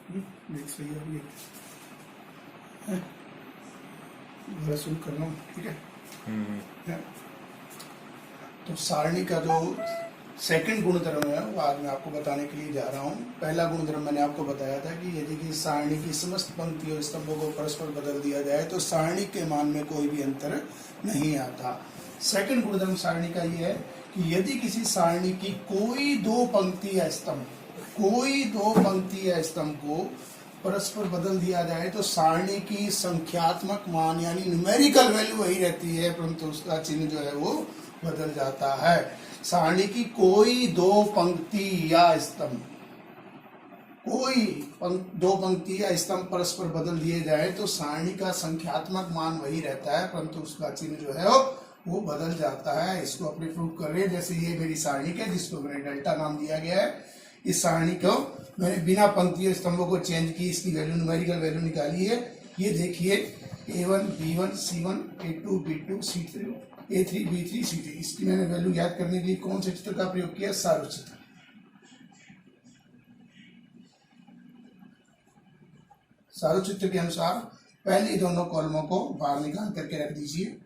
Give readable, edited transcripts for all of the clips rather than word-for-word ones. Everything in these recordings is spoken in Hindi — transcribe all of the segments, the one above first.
देख सही है अभी दोबारा शुरू कर रहा हूँ, ठीक है। तो सारणी का जो सेकंड गुणधर्म है वो आज मैं आपको बताने के लिए जा रहा हूँ। पहला गुणधर्म मैंने आपको बताया था कि यदि कि सारणी की समस्त पंक्ति और स्तंभों को परस्पर बदल दिया जाए तो सारणी के मान में कोई भी अंतर नहीं आता। सेकंड गुणधर्म सारणी का ये है कि यदि किसी सारणी की कोई दो पंक्ति या स्तंभ को परस्पर बदल दिया जाए तो सारणी की संख्यात्मक मान यानी न्यूमेरिकल वैल्यू वही रहती है, परंतु उसका चिन्ह जो है वो बदल जाता है। सारणी की कोई दो पंक्ति या स्तंभ परस्पर बदल दिए जाए तो सारणी का संख्यात्मक मान वही रहता है, परंतु उसका चिन्ह जो है वो बदल जाता है। इसको अपने प्रूव कर रहे हैं। जैसे ये मेरी सारणी है जिसको मैंने डेल्टा नाम दिया गया है। इस सारणी को मैंने बिना पंक्तियों स्तंभों को चेंज की इसकी वैल्यू न्यूमेरिकल वैल्यू निकाली है। ये देखिए A1 B1 C1 A2 B2 C3 A3 B3 C3। इसकी मैंने वैल्यू याद करने के लिए कौन से चित्र का प्रयोग किया? सारू चित्र। सारू चित्र के अनुसार पहले दोनों कॉलमों को बाहर निकाल करके रख दीजिए।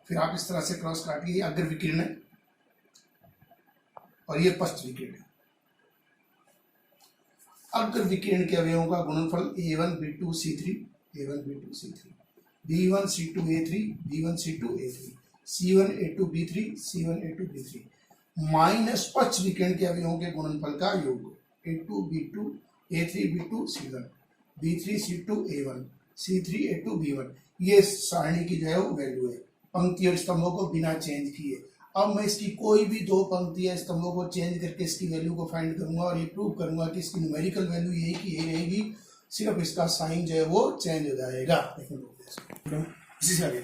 फिर आप इस तरह से क्रॉस काटिए। अग्र विकिरण है और ये पश्च विकिरण है। अग्र विकिरण के अवयवों का गुणनफल A1 B2 C3 A1 B2 C3 B1 C2 A3 B1 C2 A3 C1 A2 B3 C1 A2 B3 minus पश्च विकिरण के अवयवों के गुणनफल का योग A2 B2 A3 B2 C1 B3 C2 A1 C3 A2 B1। ये सारणी की जो है वो वैल्यू है पंक्ति और स्तंभों को बिना चेंज किए। अब मैं इसकी कोई भी दो पंक्ति या स्तंभों को चेंज करके इसकी वैल्यू को फाइंड करूंगा और ये प्रूव करूंगा कि इसकी न्यूमेरिकल वैल्यू यही की यही रहेगी, सिर्फ इसका साइन जो है वो चेंज हो जाएगा। इसी से आगे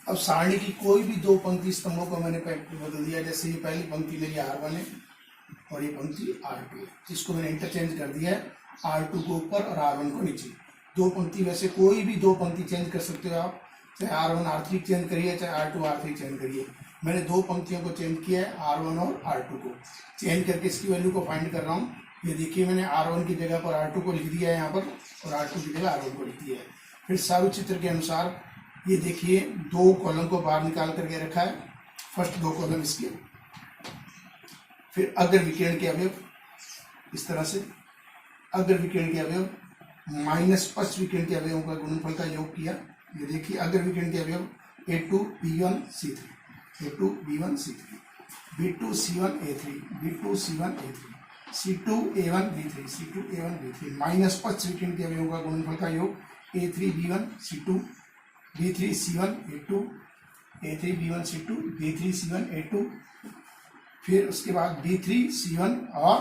अब सारणी की कोई भी दो पंक्ति स्तंभों को मैंने बदल दिया। जैसे ये पहली पंक्ति मेरी R1 है और ये पंक्ति R2 है, जिसको मैंने इंटरचेंज कर दिया है R2 को ऊपर और R1 को नीचे। दो पंक्ति वैसे कोई भी दो पंक्ति चेंज कर सकते हो आप, चाहे R1 R3 चेंज करिए चाहे R2 R3 चेंज करिए। मैंने दो पंक्तियों को चेंज किया है R1 और R2 को चेंज करके इसकी वैल्यू को फाइंड कर रहा हूँ। ये देखिए मैंने R1 की जगह पर R2 को लिख दिया है यहाँ पर और R2 की जगह R1 को लिख दिया है। फिर सारू चित्र के अनुसार ये देखिए दो कॉलम को बाहर निकाल करके रखा है, फर्स्ट दो कॉलम इसके। फिर अग्र विकिरण के अवयव इस तरह से, अग्र विकिरण के अवयव माइनस पश्च विकिरण के अवयवों का गुणनफल का योग किया। ये देखिए अग्र विकिरण के अवयव A2 B1 C3 A2 B1 C3 B2 C1 A3 B2 C1 A3 C2 A1 B3 C2 A1 B3 minus पश्च विकिरण के अवयवों का गुणनफल का योग A3 B1 C2 B3 C1 A2 A3 B1 C2 B3 C1 A2। फिर उसके बाद B3 C1 और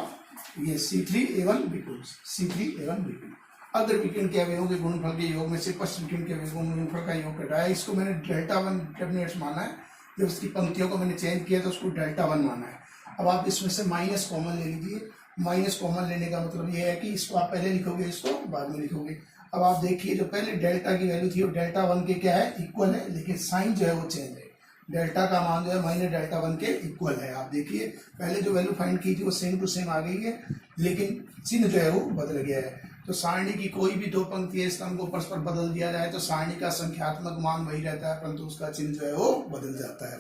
ये C3 A1 B2 C3 A1 B2। अग्र विकिरण के अवयवों के गुणनफल के योग में से पश्च विकिरण के अवयवों के गुणनफल का योग घटाया। इसको मैंने डेल्टा 1 डिटरमिनेंट्स माना है। जब उसकी पंक्तियों को मैंने चेंज किया तो उसको डेल्टा 1 माना है। अब आप इसमें से माइनस कॉमन ले लीजिए। माइनस कॉमन लेने का मतलब ये है कि इसको आप पहले लिखोगे, इसको बाद में लिखोगे। अब आप देखिए जो पहले डेल्टा की वैल्यू थी वो डेल्टा 1 के क्या है, इक्वल है, लेकिन साइन जो है वो चेंज है। डेल्टा का मान जो है माइनस डेल्टा 1 के इक्वल है। आप देखिए पहले जो वैल्यू फाइंड की थी वो सेम टू सेम आ गई है, लेकिन चिन्ह जो है वो बदल गया है। तो सारणी की कोई भी दो पंक्ति स्तंभ को परस्पर बदल दिया जाए तो सारणी का संख्यात्मक मान वही रहता है, परंतु उसका चिन्ह जो है वो बदल जाता है।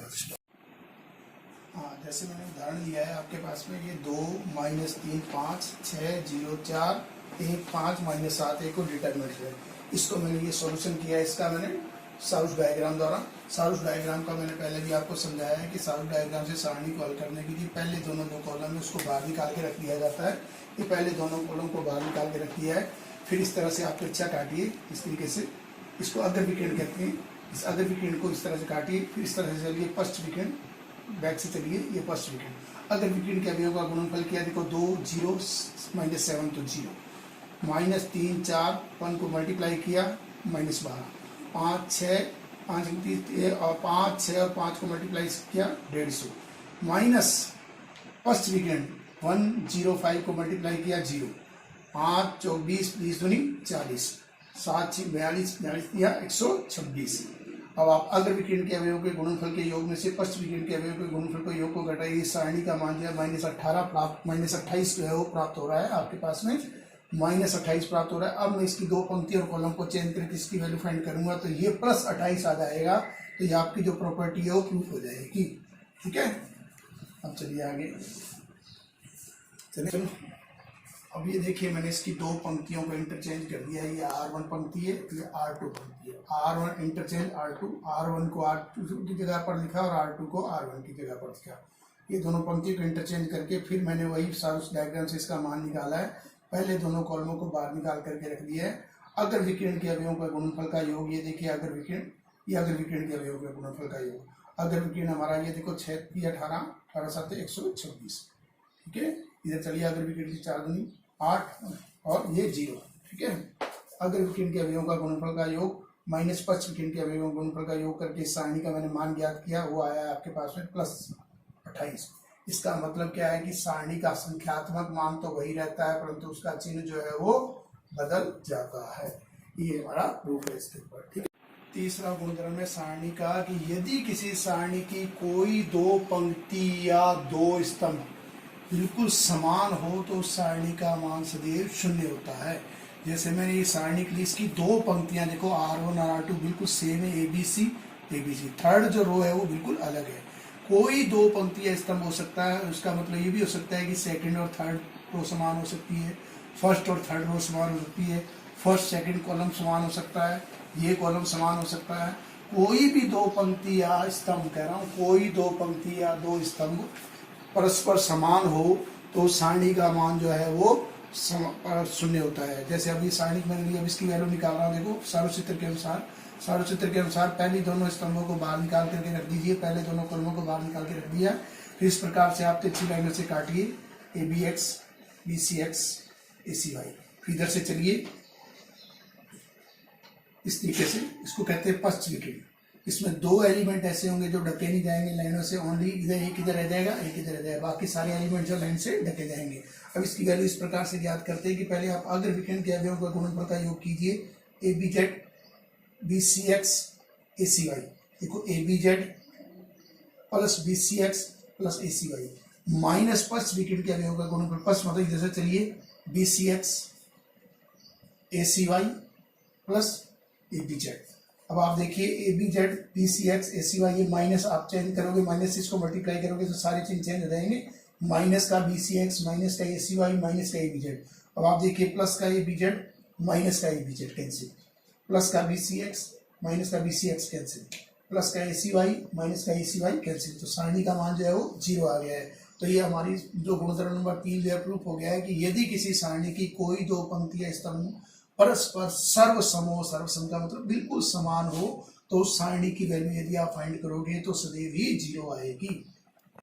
हाँ, जैसे मैंने उदाहरण लिया है आपके पास में ये 2 -3 5 6 0 4 1 5 -7 1 को डिटरमिनेंट है। इसको मैंने ये सॉल्यूशन किया है इसका मैंने सारूस डायग्राम द्वारा। सारूस डायग्राम का मैंने पहले भी आपको समझाया है कि सारूस डायग्राम से सारणी को हल करने के लिए पहले दोनों जो कॉलम है उसको बाहर निकाल के रख दिया जाता है। ये पहले दोनों कॉलम को बाहर निकाल के रख दिया है। फिर इस तरह से आप तिरछा काटिए इस तरीके से, इसको अग्र विकिरण कहते हैं। इस अग्र विकिरण को इस तरह से काटिए, फिर इस तरह से चलिए पश्च विकिरण, बैक से चलिए ये पश्च विकिरण। अग्र विकिरण के अवयवों का गुणनफल किया, देखो 2 0 -7 तो 0 -3 4 1 को मल्टीप्लाई किया -12 5 6 और 5 6 और 5 को मल्टीप्लाई किया 150 माइनस पश्च विकिरण 105 को मल्टीप्लाई किया 0 5 24 20 दूनी 40 7 6 42 42 दिया 126। अब आप अग्र विकिरण के अवयवों के गुणनफल के योग में से पश्च विकिरण के अवयवों के गुणनफल के योग को घटाइए। सारणी का मान जो है -18 प्राप्त -28 जो है वो प्राप्त हो रहा है आपके पास में। -28 प्राप्त हो रहा है। अब मैं इसकी दो पंक्ति और कॉलम को चेंज करके इसकी वैल्यू फाइंड करूंगा तो ये +28 आ जाएगा। तो ये आपकी जो प्रॉपर्टी है वो प्रूफ हो जाएगी। ठीक है, अब चलिए आगे चलो। अब ये देखिए मैंने इसकी दो पंक्तियों को इंटरचेंज कर दिया है। ये R1 पंक्ति है, ये R2 पंक्ति है। R1 इंटरचेंज R1 को R2 की जगह पर लिखा और R2 को R1 की जगह पर लिखा। ये दोनों पंक्ति को इंटरचेंज करके फिर मैंने वही सारा उस डायग्राम से इसका मान निकाला है। पहले दोनों कॉलमों को बाहर निकाल करके रख दिया है। अगर विकिरण के अवयवों का गुणनफल का योग, ये देखिए अगर विकिरण, ये अगर विकिरण के अवयवों का गुणनफल का योग। अगर विकिरण हमारा ये देखो 6 × 18, 18 × 7 126। ठीक है, इधर चलिए अगर विकिरण की 4 दूनी 8 और ये 0। ठीक है, अगर विकिरण के अवयवों का गुणनफल का योग माइनस पक्ष विकिरण के अवयवों का गुणनफल का योग करके इस सारणी का मैंने मान ज्ञात किया, वो आया आपके पास में +28। इसका मतलब क्या है कि सारणी का संख्यात्मक मान तो वही रहता है परंतु उसका चिन्ह जो है वो बदल जाता है। ये हमारा प्रूफ है इसके ऊपर। ठीक है, तीसरा गुणधर्म है सारणी का कि यदि किसी सारणी की कोई दो पंक्ति या दो स्तंभ बिल्कुल समान हो तो उस सारणी का मान सदैव 0 होता है। जैसे मैंने ये सारणी के लिए इसकी दो पंक्तियां देखो R1 और R2 बिल्कुल सेम है, ABC ABC। थर्ड जो रो है वो बिल्कुल अलग है। कोई दो पंक्ति या स्तंभ हो सकता है, उसका मतलब ये भी हो सकता है कि सेकंड और थर्ड रो समान हो सकती है, फर्स्ट और थर्ड रो समान हो सकती है, फर्स्ट सेकंड कॉलम समान हो सकता है, ये कॉलम समान हो सकता है। कोई भी दो पंक्ति या स्तंभ, कह रहा हूँ कोई दो पंक्ति या दो स्तंभ परस्पर समान हो तो सारणी का मान जो है वो 0 होता है। जैसे अभी सारणी मैंने ली, अब इसकी वैल्यू निकाल रहा हूँ। देखो सारूचित्र के अनुसार पहले दोनों स्तंभों को बाहर निकाल करके रख दीजिए, पहले दोनों कॉलमों को बाहर निकाल के रख दिया। फिर इस प्रकार से आप तिरछी लाइनों से काटिए, ABX BCX ACY। फिर इधर से चलिए इस तरीके से, इसको कहते हैं पश्च विकिरण। इसमें दो एलिमेंट ऐसे होंगे जो ढके नहीं जाएंगे लाइनों से, ओनली इधर एक इधर रह जाएगा, एक इधर रह जाएगा, बाकी सारे एलिमेंट जो लाइन से ढके जाएंगे। अब इसकी वैल्यू इस प्रकार से ज्ञात करते हैं कि पहले आप अगर विकिरण के अवयवों का गुणनफल का योग कीजिए, ABZ BCX ACY। देखो ABZ + BCX + ACY माइनस पश्च विकिरण के अवयवों का गुणनफल, पश्च मतलब इधर से चलिए BCX ACY + ABZ। अब आप देखिए ABZ BCX ACY, ये माइनस आप चेंज करोगे, माइनस इसको मल्टीप्लाई करोगे तो सारे चिन्ह चेंज हो जाएंगे। माइनस का BCX, माइनस का ACY, माइनस का ABZ। अब आप देखिए प्लस का ABZ, माइनस का ABZ कैंसिल, प्लस का BCX, माइनस का BCX कैंसिल, प्लस का ACY, माइनस का ACY कैंसिल। तो सारणी का मान जो है वो 0 आ गया है। तो ये हमारी जो गुणधर्म नंबर 3 जो है प्रूफ हो गया है कि यदि किसी सारणी की कोई दो पंक्ति या स्तंभ परस्पर सर्वसम हो, सर्वसम का मतलब बिल्कुल समान हो, तो उस सारणी की वैल्यू यदि आप फाइंड करोगे तो सदैव ही 0 आएगी।